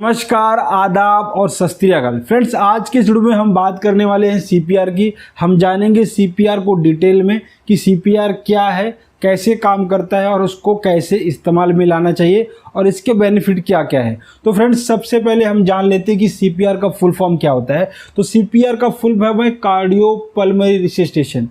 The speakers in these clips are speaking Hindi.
नमस्कार, आदाब और सत श्री अकाल फ्रेंड्स। आज के इस वीडियो में हम बात करने वाले हैं सीपीआर की। हम जानेंगे सीपीआर को डिटेल में कि सीपीआर क्या है, कैसे काम करता है और उसको कैसे इस्तेमाल में लाना चाहिए और इसके बेनिफिट क्या क्या है। तो फ्रेंड्स, सबसे पहले हम जान लेते हैं कि सीपीआर का फुल फॉर्म क्या होता है। तो सीपीआर का फुल फॉर्म है कार्डियोपल्मोनरी रिससिटेशन।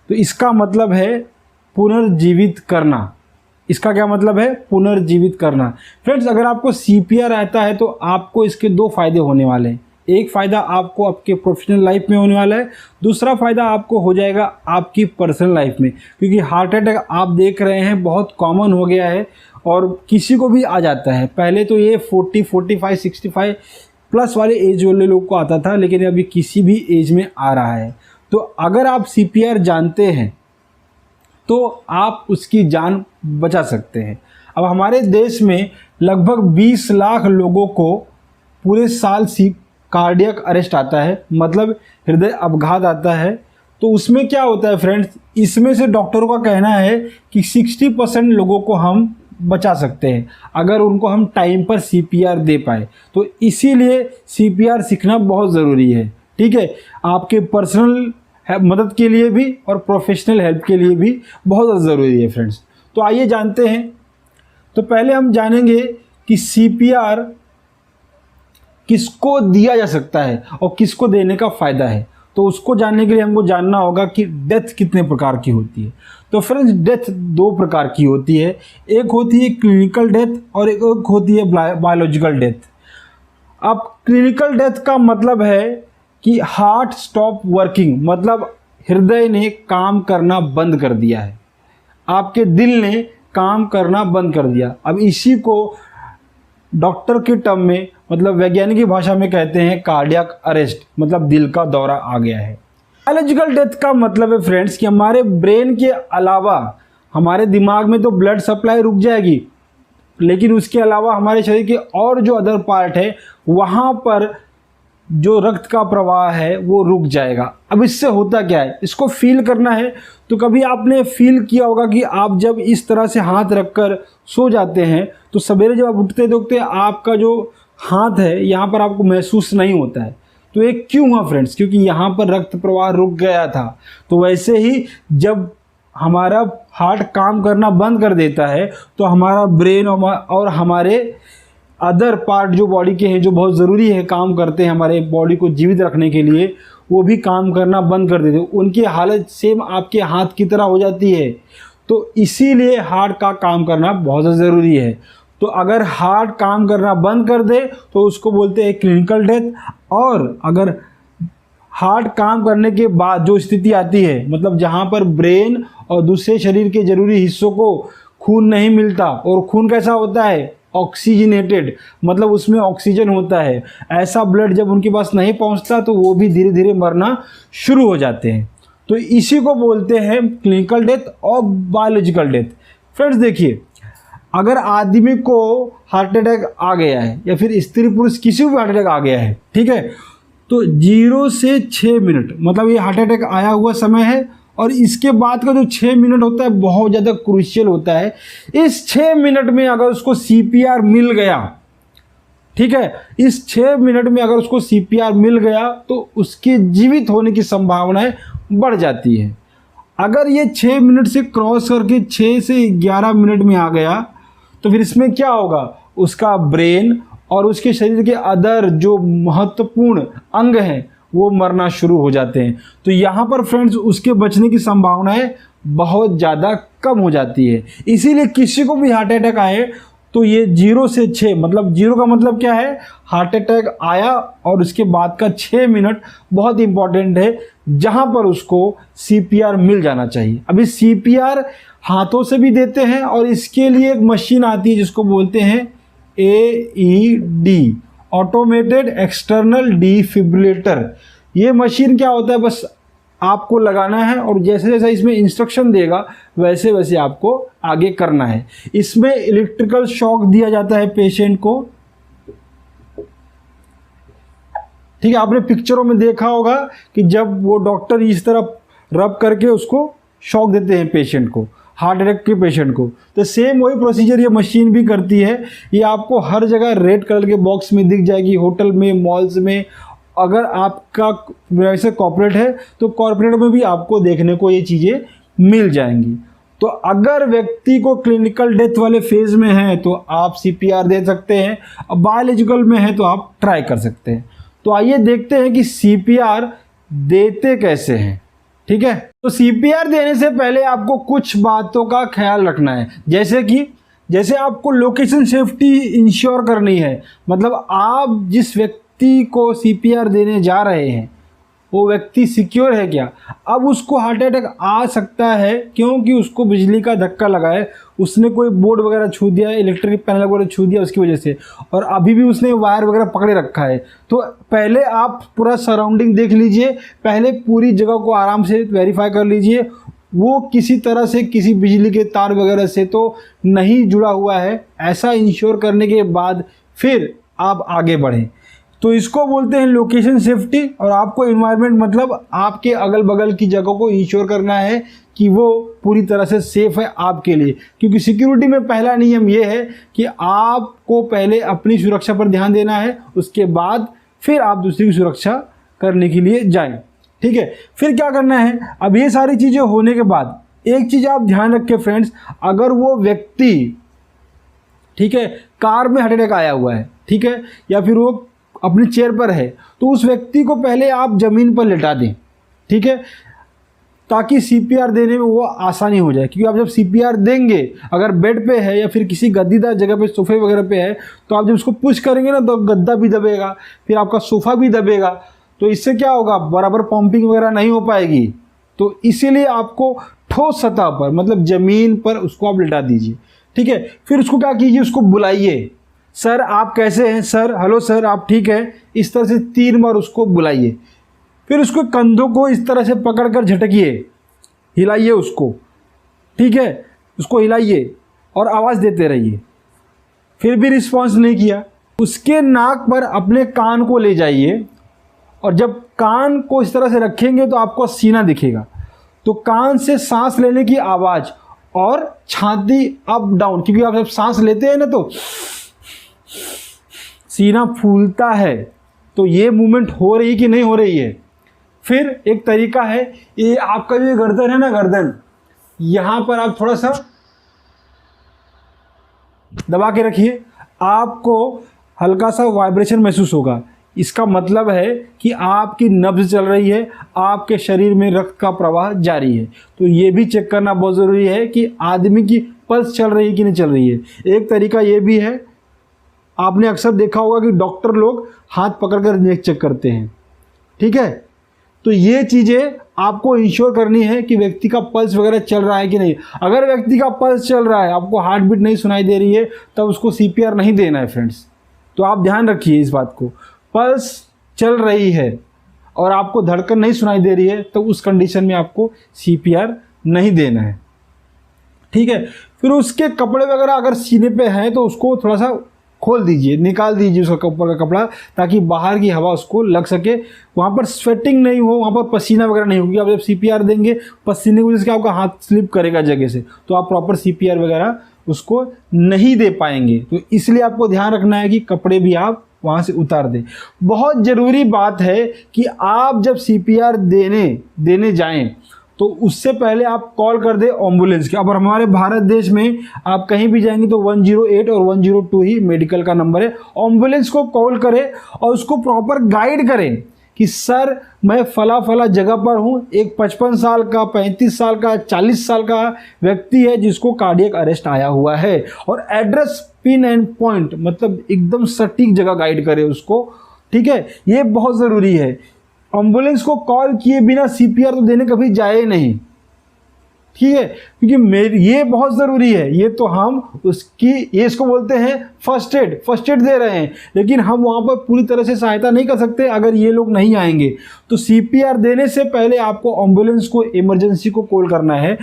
तो इसका मतलब है पुनर्जीवित करना। इसका क्या मतलब है? पुनर्जीवित करना। फ्रेंड्स, अगर आपको सीपीआर आता है तो आपको इसके दो फायदे होने वाले हैं। एक फ़ायदा आपको आपके प्रोफेशनल लाइफ में होने वाला है, दूसरा फ़ायदा आपको हो जाएगा आपकी पर्सनल लाइफ में। क्योंकि हार्ट अटैक आप देख रहे हैं बहुत कॉमन हो गया है और किसी को भी आ जाता है। पहले तो ये 40, 45, 65 प्लस वाले एज वाले लोग को आता था, लेकिन अभी किसी भी एज में आ रहा है। तो अगर आप सीपीआर जानते हैं तो आप उसकी जान बचा सकते हैं। अब हमारे देश में लगभग 20 लाख लोगों को पूरे साल कार्डियक अरेस्ट आता है, मतलब हृदय अपघात आता है। तो उसमें क्या होता है फ्रेंड्स, इसमें से डॉक्टरों का कहना है कि 60% लोगों को हम बचा सकते हैं अगर उनको हम टाइम पर सीपीआर दे पाए। तो इसीलिए सीपीआर सीखना बहुत ज़रूरी है। ठीक है, आपके पर्सनल मदद के लिए भी और प्रोफेशनल हेल्प के लिए भी बहुत ज़रूरी है फ्रेंड्स। तो आइए जानते हैं। तो पहले हम जानेंगे कि सीपीआर किसको दिया जा सकता है और किसको देने का फ़ायदा है। तो उसको जानने के लिए हमको जानना होगा कि डेथ कितने प्रकार की होती है। तो फ्रेंड्स, डेथ दो प्रकार की होती है। एक होती है क्लिनिकल डेथ और एक होती है बायोलॉजिकल डेथ। अब क्लिनिकल डेथ का मतलब है कि हार्ट स्टॉप वर्किंग, मतलब हृदय ने काम करना बंद कर दिया है, आपके दिल ने काम करना बंद कर दिया। अब इसी को डॉक्टर के टर्म में, मतलब वैज्ञानिक भाषा में कहते हैं कार्डियक अरेस्ट, मतलब दिल का दौरा आ गया है। बायोलॉजिकल डेथ का मतलब है फ्रेंड्स कि हमारे ब्रेन के अलावा हमारे दिमाग में तो ब्लड सप्लाई रुक जाएगी, लेकिन उसके अलावा हमारे शरीर के और जो अदर पार्ट है वहाँ पर जो रक्त का प्रवाह है वो रुक जाएगा। अब इससे होता क्या है, इसको फील करना है। तो कभी आपने फील किया होगा कि आप जब इस तरह से हाथ रखकर सो जाते हैं तो सवेरे जब आप उठते देखते आपका जो हाथ है यहाँ पर आपको महसूस नहीं होता है। तो ये क्यों हुआ फ्रेंड्स? क्योंकि यहाँ पर रक्त प्रवाह रुक गया था। तो वैसे ही जब हमारा हार्ट काम करना बंद कर देता है तो हमारा ब्रेन और हमारे अदर पार्ट जो बॉडी के हैं, जो बहुत ज़रूरी है, काम करते हैं हमारे बॉडी को जीवित रखने के लिए, वो भी काम करना बंद कर देते हैं। उनकी हालत सेम आपके हाथ की तरह हो जाती है। तो इसीलिए हार्ट का काम करना बहुत ज़रूरी है। तो अगर हार्ट काम करना बंद कर दे तो उसको बोलते हैं क्लिनिकल डेथ। और अगर हार्ट काम करने के बाद जो स्थिति आती है, मतलब जहाँ पर ब्रेन और दूसरे शरीर के ज़रूरी हिस्सों को खून नहीं मिलता, और खून कैसा होता है? ऑक्सीजनेटेड, मतलब उसमें ऑक्सीजन होता है। ऐसा ब्लड जब उनके पास नहीं पहुंचता तो वो भी धीरे धीरे मरना शुरू हो जाते हैं। तो इसी को बोलते हैं क्लिनिकल डेथ और बायोलॉजिकल डेथ। फ्रेंड्स देखिए, अगर आदमी को हार्ट अटैक आ गया है या फिर स्त्री पुरुष किसी को भी हार्ट अटैक आ गया है, ठीक है, तो 0 से 6 मिनट, मतलब ये हार्ट अटैक आया हुआ समय है और इसके बाद का जो 6 मिनट होता है बहुत ज़्यादा क्रूशियल होता है। इस 6 मिनट में अगर उसको सीपीआर मिल गया, ठीक है, इस 6 मिनट में अगर उसको सीपीआर मिल गया तो उसके जीवित होने की संभावनाएं बढ़ जाती है। अगर ये 6 मिनट से क्रॉस करके 6 से 11 मिनट में आ गया तो फिर इसमें क्या होगा? उसका ब्रेन और उसके शरीर के अदर जो महत्वपूर्ण अंग हैं वो मरना शुरू हो जाते हैं। तो यहाँ पर फ्रेंड्स उसके बचने की संभावनाएं बहुत ज़्यादा कम हो जाती है। इसीलिए किसी को भी हार्ट अटैक आए तो ये 0 से 6, मतलब 0 का मतलब क्या है? हार्ट अटैक आया और उसके बाद का 6 मिनट बहुत इंपॉर्टेंट है, जहाँ पर उसको सीपीआर मिल जाना चाहिए। अभी सीपीआर हाथों से भी देते हैं और इसके लिए एक मशीन आती है जिसको बोलते हैं AED, ऑटोमेटेड एक्सटर्नल डिफिब्रिलेटर। ये मशीन क्या होता है, बस आपको लगाना है और जैसे जैसे इसमें इंस्ट्रक्शन देगा वैसे वैसे आपको आगे करना है। इसमें इलेक्ट्रिकल शॉक दिया जाता है पेशेंट को। ठीक है, आपने पिक्चरों में देखा होगा कि जब वो डॉक्टर इस तरह रब करके उसको शॉक देते हैं पेशेंट को। हार्ट अटैक के पेशेंट को। तो सेम वही प्रोसीजर ये मशीन भी करती है। ये आपको हर जगह रेड कलर के बॉक्स में दिख जाएगी, होटल में, मॉल्स में। अगर आपका वैसे कॉर्पोरेट है तो कॉर्पोरेट में भी आपको देखने को ये चीज़ें मिल जाएंगी। तो अगर व्यक्ति को क्लिनिकल डेथ वाले फेज में है तो आप सीपीआर दे सकते हैं, अब बायोलॉजिकल में है तो आप ट्राई कर सकते हैं। तो आइए देखते हैं कि सीपीआर देते कैसे हैं। ठीक है, तो सीपीआर देने से पहले आपको कुछ बातों का ख्याल रखना है, जैसे आपको लोकेशन सेफ्टी इंश्योर करनी है। मतलब आप जिस व्यक्ति को सीपीआर देने जा रहे हैं वो व्यक्ति सिक्योर है क्या। अब उसको हार्ट अटैक आ सकता है क्योंकि उसको बिजली का धक्का लगा है, उसने कोई बोर्ड वगैरह छू दिया, इलेक्ट्रिक पैनल वगैरह छू दिया उसकी वजह से, और अभी भी उसने वायर वगैरह पकड़े रखा है। तो पहले आप पूरा सराउंडिंग देख लीजिए, पहले पूरी जगह को आराम से वेरीफाई कर लीजिए वो किसी तरह से किसी बिजली के तार वगैरह से तो नहीं जुड़ा हुआ है। ऐसा इंश्योर करने के बाद फिर आप आगे बढ़ें। तो इसको बोलते हैं लोकेशन सेफ्टी। और आपको इन्वायरमेंट मतलब आपके अगल बगल की जगह को इंश्योर करना है कि वो पूरी तरह से सेफ है आपके लिए। क्योंकि सिक्योरिटी में पहला नियम ये है कि आपको पहले अपनी सुरक्षा पर ध्यान देना है, उसके बाद फिर आप दूसरी की सुरक्षा करने के लिए जाएं। ठीक है, फिर क्या करना है। अब ये सारी चीज़ें होने के बाद एक चीज़ आप ध्यान रखें फ्रेंड्स, अगर वो व्यक्ति ठीक है कार में हार्ट अटैक आया हुआ है, ठीक है, या फिर वो अपनी चेयर पर है, तो उस व्यक्ति को पहले आप ज़मीन पर लेटा दें। ठीक है, ताकि सीपीआर देने में वो आसानी हो जाए। क्योंकि आप जब सीपीआर देंगे, अगर बेड पे है या फिर किसी गद्दीदार जगह पे, सोफे वगैरह पे है, तो आप जब उसको पुश करेंगे ना तो गद्दा भी दबेगा, फिर आपका सोफ़ा भी दबेगा। तो इससे क्या होगा, बराबर पंपिंग वगैरह नहीं हो पाएगी। तो इसीलिए आपको ठोस सतह पर मतलब ज़मीन पर उसको आप लिटा दीजिए। ठीक है, फिर उसको क्या कीजिए, उसको बुलाइए, सर आप कैसे हैं, सर हेलो सर आप ठीक हैं, इस तरह से 3 बार उसको बुलाइए। फिर उसको कंधों को इस तरह से पकड़कर झटकिए, हिलाइए उसको। ठीक है, उसको हिलाइए और आवाज़ देते रहिए। फिर भी रिस्पॉन्स नहीं किया, उसके नाक पर अपने कान को ले जाइए, और जब कान को इस तरह से रखेंगे तो आपको सीना दिखेगा। तो कान से सांस लेने की आवाज़ और छाती अप डाउन, क्योंकि आप जब सांस लेते हैं ना तो सीना फूलता है, तो ये मूवमेंट हो रही कि नहीं हो रही है। फिर एक तरीका है, ये आपका जो गर्दन है ना, गर्दन यहाँ पर आप थोड़ा सा दबा के रखिए, आपको हल्का सा वाइब्रेशन महसूस होगा। इसका मतलब है कि आपकी नब्ज चल रही है, आपके शरीर में रक्त का प्रवाह जारी है। तो ये भी चेक करना बहुत ज़रूरी है कि आदमी की पल्स चल रही है कि नहीं चल रही है। एक तरीका ये भी है, आपने अक्सर देखा होगा कि डॉक्टर लोग हाथ पकड़कर नेक चेक करते हैं। ठीक है, तो ये चीज़ें आपको इंश्योर करनी है कि व्यक्ति का पल्स वगैरह चल रहा है कि नहीं। अगर व्यक्ति का पल्स चल रहा है, आपको हार्ट बीट नहीं सुनाई दे रही है, तब उसको सीपीआर नहीं देना है फ्रेंड्स। तो आप ध्यान रखिए इस बात को, पल्स चल रही है और आपको धड़कन नहीं सुनाई दे रही है, तो उस कंडीशन में आपको सीपीआर नहीं देना है। ठीक है, फिर उसके कपड़े वगैरह अगर सीने पे हैं तो उसको थोड़ा सा खोल दीजिए, निकाल दीजिए उसका ऊपर का कपड़ा, ताकि बाहर की हवा उसको लग सके, वहाँ पर स्वेटिंग नहीं हो, वहाँ पर पसीना वगैरह नहीं होगी। आप जब सीपीआर देंगे पसीने की वजह से आपका हाथ स्लिप करेगा जगह से, तो आप प्रॉपर सीपीआर वगैरह उसको नहीं दे पाएंगे। तो इसलिए आपको ध्यान रखना है कि कपड़े भी आप वहाँ से उतार दें। बहुत ज़रूरी बात है कि आप जब सीपीआर देने जाएं तो उससे पहले आप कॉल कर दें एम्बुलेंस के। अब हमारे भारत देश में आप कहीं भी जाएंगे तो 108 और 102 ही मेडिकल का नंबर है। एम्बुलेंस को कॉल करें और उसको प्रॉपर गाइड करें कि सर मैं फला जगह पर हूँ, एक 55 साल का, 35 साल का, 40 साल का व्यक्ति है जिसको कार्डियक अरेस्ट आया हुआ है, और एड्रेस पिन एंड पॉइंट मतलब एकदम सटीक जगह गाइड करें उसको। ठीक है, ये बहुत ज़रूरी है। एम्बुलेंस को कॉल किए बिना सीपीआर तो देने कभी जाए नहीं। ठीक है, क्योंकि ये बहुत ज़रूरी है। ये तो हम ये इसको बोलते हैं फर्स्ट एड दे रहे हैं, लेकिन हम वहाँ पर पूरी तरह से सहायता नहीं कर सकते अगर ये लोग नहीं आएंगे। तो सीपीआर देने से पहले आपको एम्बुलेंस को, इमरजेंसी को कॉल करना है।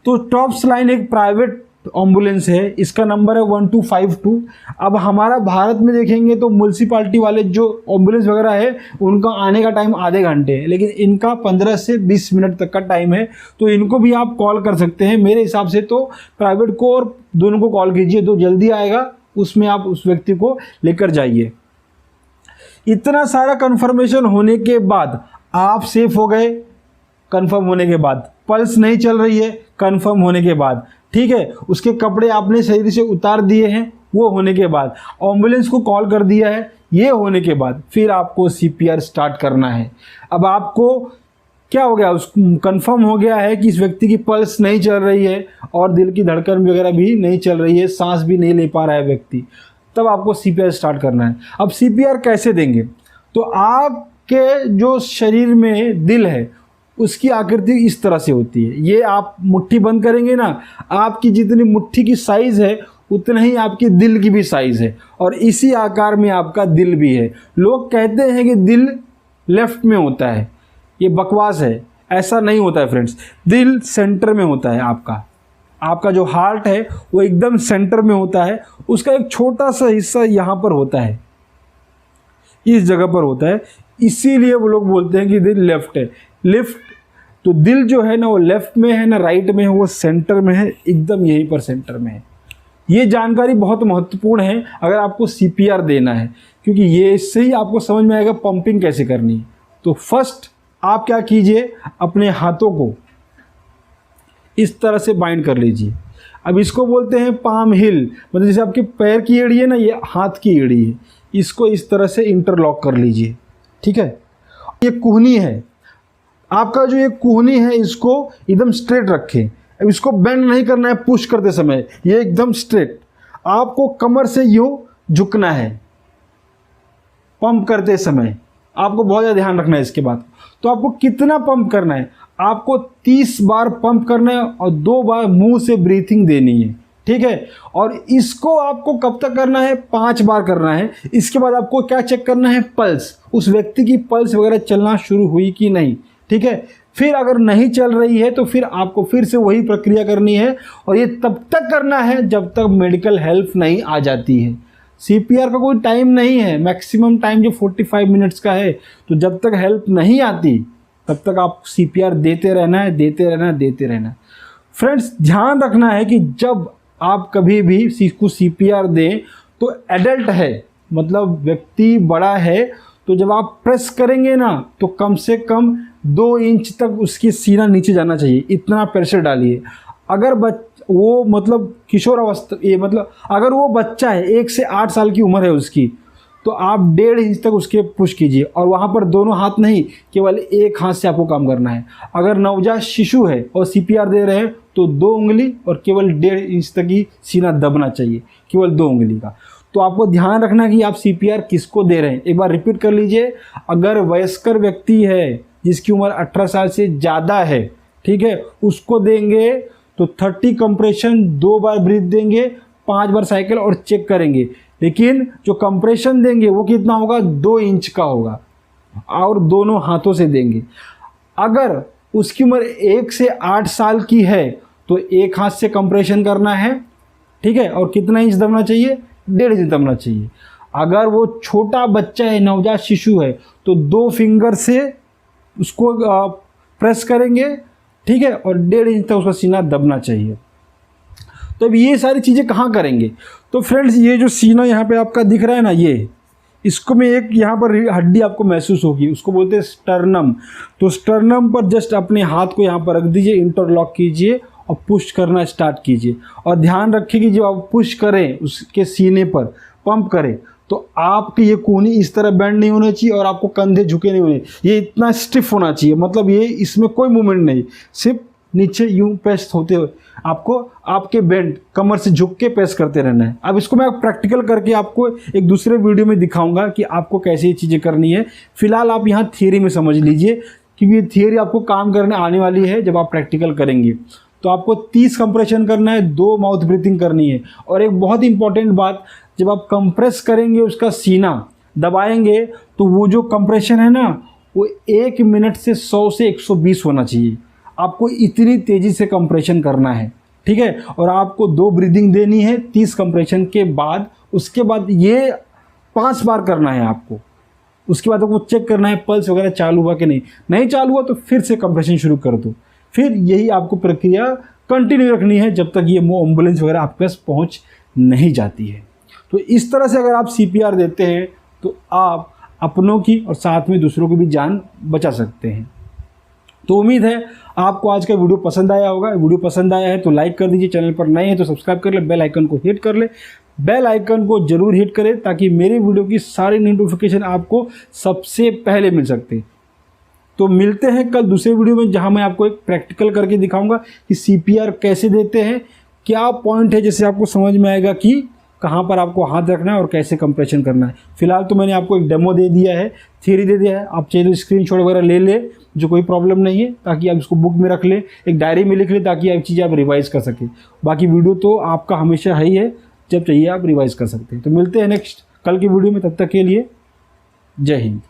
तो टॉप्स लाइन एक प्राइवेट एम्बुलेंस है, इसका नंबर है 1252। अब हमारा भारत में देखेंगे तो म्यूनसिपाल्टी वाले जो एम्बुलेंस वगैरह है उनका आने का टाइम आधे घंटे है, लेकिन इनका 15 से 20 मिनट तक का टाइम है। तो इनको भी आप कॉल कर सकते हैं। मेरे हिसाब से तो प्राइवेट को और दोनों को कॉल कीजिए, तो जल्दी आएगा उसमें आप उस व्यक्ति को लेकर जाइए। इतना सारा कन्फर्मेशन होने के बाद आप सेफ हो गए, कंफर्म होने के बाद पल्स नहीं चल रही है, कंफर्म होने के बाद, ठीक है, उसके कपड़े आपने शरीर से उतार दिए हैं, वो होने के बाद एम्बुलेंस को कॉल कर दिया है, ये होने के बाद फिर आपको सीपीआर स्टार्ट करना है। अब आपको क्या हो गया, उस कंफर्म हो गया है कि इस व्यक्ति की पल्स नहीं चल रही है और दिल की धड़कन वगैरह भी नहीं चल रही है, सांस भी नहीं ले पा रहा है व्यक्ति, तब आपको सीपीआर स्टार्ट करना है। अब सीपीआर कैसे देंगे, तो आपके जो शरीर में दिल है उसकी आकृति इस तरह से होती है। ये आप मुट्ठी बंद करेंगे ना, आपकी जितनी मुट्ठी की साइज़ है उतना ही आपकी दिल की भी साइज़ है, और इसी आकार में आपका दिल भी है। लोग कहते हैं कि दिल लेफ्ट में होता है, ये बकवास है, ऐसा नहीं होता है फ्रेंड्स। दिल सेंटर में होता है आपका जो हार्ट है वो एकदम सेंटर में होता है, उसका एक छोटा सा हिस्सा यहाँ पर होता है, इस जगह पर होता है, इसीलिए वो लोग बोलते हैं कि दिल लेफ्ट है। लेफ्ट तो दिल जो है ना वो लेफ्ट में है ना राइट में है, वो सेंटर में है, एकदम यहीं पर सेंटर में है। ये जानकारी बहुत महत्वपूर्ण है अगर आपको सीपीआर देना है, क्योंकि ये इससे ही आपको समझ में आएगा पंपिंग कैसे करनी है। तो फर्स्ट आप क्या कीजिए, अपने हाथों को इस तरह से बाइंड कर लीजिए। अब इसको बोलते हैं पाम हिल, मतलब जैसे आपके पैर की एड़ी है ना, ये हाथ की एड़ी है, इसको इस तरह से इंटरलॉक कर लीजिए, ठीक है। ये कुहनी है, आपका जो ये कुहनी है इसको एकदम स्ट्रेट रखें। अब इसको बेंड नहीं करना है पुश करते समय, ये एकदम स्ट्रेट। आपको कमर से यूँ झुकना है पंप करते समय, आपको बहुत ज़्यादा ध्यान रखना है इसके बाद। तो आपको कितना पंप करना है, आपको 30 बार पंप करना है और 2 बार मुंह से ब्रीथिंग देनी है, ठीक है। और इसको आपको कब तक करना है, 5 बार करना है। इसके बाद आपको क्या चेक करना है, पल्स, उस व्यक्ति की पल्स वगैरह चलना शुरू हुई कि नहीं, ठीक है। फिर अगर नहीं चल रही है तो फिर आपको फिर से वही प्रक्रिया करनी है, और ये तब तक करना है जब तक मेडिकल हेल्प नहीं आ जाती है। सीपीआर का कोई टाइम नहीं है, मैक्सिमम टाइम जो 45 मिनट्स का है। तो जब तक हेल्प नहीं आती तब तक आप सीपीआर देते रहना है, देते रहना है, देते रहना। फ्रेंड्स ध्यान रखना है कि जब आप कभी भी को सीपीआर दें तो एडल्ट है, मतलब व्यक्ति बड़ा है, तो जब आप प्रेस करेंगे ना तो कम से कम 2 इंच तक उसकी सीना नीचे जाना चाहिए, इतना प्रेशर डालिए। अगर वो मतलब किशोर अवस्था, ये मतलब अगर वो बच्चा है 1 से 8 साल की उम्र है उसकी, तो आप 1.5 इंच तक उसके पुश कीजिए, और वहाँ पर दोनों हाथ नहीं, केवल एक हाथ से आपको काम करना है। अगर नवजात शिशु है और सीपीआर दे रहे हैं तो 2 उंगली और केवल 1.5 इंच तक ही सीना दबना चाहिए, केवल 2 उंगली का। तो आपको ध्यान रखना कि आप सीपीआर किसको दे रहे हैं। एक बार रिपीट कर लीजिए, अगर वयस्कर व्यक्ति है जिसकी उम्र 18 साल से ज़्यादा है, ठीक है, उसको देंगे तो 30 कंप्रेशन 2 बार ब्रीथ देंगे, 5 बार साइकिल और चेक करेंगे। लेकिन जो कंप्रेशन देंगे वो कितना होगा, 2 इंच का होगा, और दोनों हाथों से देंगे। अगर उसकी उम्र 1 से 8 साल की है तो एक हाथ से कंप्रेशन करना है, ठीक है, और कितना इंच दबना चाहिए, 1.5 इंच दबना चाहिए। अगर वो छोटा बच्चा है, नवजात शिशु है, तो 2 फिंगर से उसको प्रेस करेंगे, ठीक है, और 1.5 इंच तक उसका सीना दबना चाहिए। तो अब ये सारी चीज़ें कहाँ करेंगे, तो फ्रेंड्स ये जो सीना यहाँ पे आपका दिख रहा है ना, ये इसको में एक यहाँ पर हड्डी आपको महसूस होगी, उसको बोलते हैं स्टर्नम। तो स्टर्नम पर जस्ट अपने हाथ को यहाँ पर रख दीजिए, इंटरलॉक कीजिए और पुश करना स्टार्ट कीजिए। और ध्यान रखिए कि जब आप पुश करें उसके सीने पर पंप करें तो आपकी ये कोहनी इस तरह बेंड नहीं होना चाहिए और आपको कंधे झुके नहीं होने, ये इतना स्टिफ होना चाहिए, मतलब ये इसमें कोई मूवमेंट नहीं, सिर्फ नीचे यूं प्रेस होते हुए आपको आपके बेंड कमर से झुक के प्रेस करते रहना है। अब इसको मैं प्रैक्टिकल करके आपको एक दूसरे वीडियो में दिखाऊंगा कि आपको कैसे ये चीज़ें करनी है। फिलहाल आप यहाँ थियरी में समझ लीजिए, क्योंकि ये थियरी आपको काम करने आने वाली है जब आप प्रैक्टिकल करेंगे। तो आपको 30 कंप्रेशन करना है, 2 माउथ ब्रीथिंग करनी है। और एक बहुत इंपॉर्टेंट बात, जब आप कंप्रेस करेंगे उसका सीना दबाएंगे तो वो जो कंप्रेशन है ना वो 1 मिनट से 100 से 120 होना चाहिए। आपको इतनी तेज़ी से कंप्रेशन करना है, ठीक है। और आपको 2 ब्रीदिंग देनी है 30 कंप्रेशन के बाद। उसके बाद ये 5 बार करना है आपको। उसके बाद आपको चेक करना है पल्स वगैरह चालू हुआ कि नहीं चालू हुआ तो फिर से कंप्रेशन शुरू कर दो। फिर यही आपको प्रक्रिया कंटिन्यू रखनी है जब तक ये एम्बुलेंस वगैरह आपके पास पहुँच नहीं जाती है। तो इस तरह से अगर आप CPR देते हैं तो आप अपनों की और साथ में दूसरों की भी जान बचा सकते हैं। तो उम्मीद है आपको आज का वीडियो पसंद आया होगा। वीडियो पसंद आया है तो लाइक कर दीजिए, चैनल पर नए हैं तो सब्सक्राइब कर ले, बेल आइकन को हिट कर ले। बेल आइकन को जरूर हिट करें ताकि मेरे वीडियो की सारी नोटिफिकेशन आपको सबसे पहले मिल सकते हैं। तो मिलते हैं कल दूसरे वीडियो में जहां मैं आपको एक प्रैक्टिकल करके दिखाऊंगा कि CPR कैसे देते हैं, क्या पॉइंट है जिससे आपको समझ में आएगा कि कहाँ पर आपको हाथ रखना है और कैसे कंप्रेशन करना है। फिलहाल तो मैंने आपको एक डेमो दे दिया है, थियरी दे दिया है। आप चाहिए तो स्क्रीनशॉट वगैरह ले ले, जो कोई प्रॉब्लम नहीं है, ताकि आप इसको बुक में रख ले, एक डायरी में लिख ले, ताकि आप चीज़ें आप रिवाइज कर सकें। बाकी वीडियो तो आपका हमेशा है ही है, जब चाहिए आप रिवाइज कर सकते हैं। तो मिलते हैं नेक्स्ट कल की वीडियो में, तब तक के लिए जय हिंद।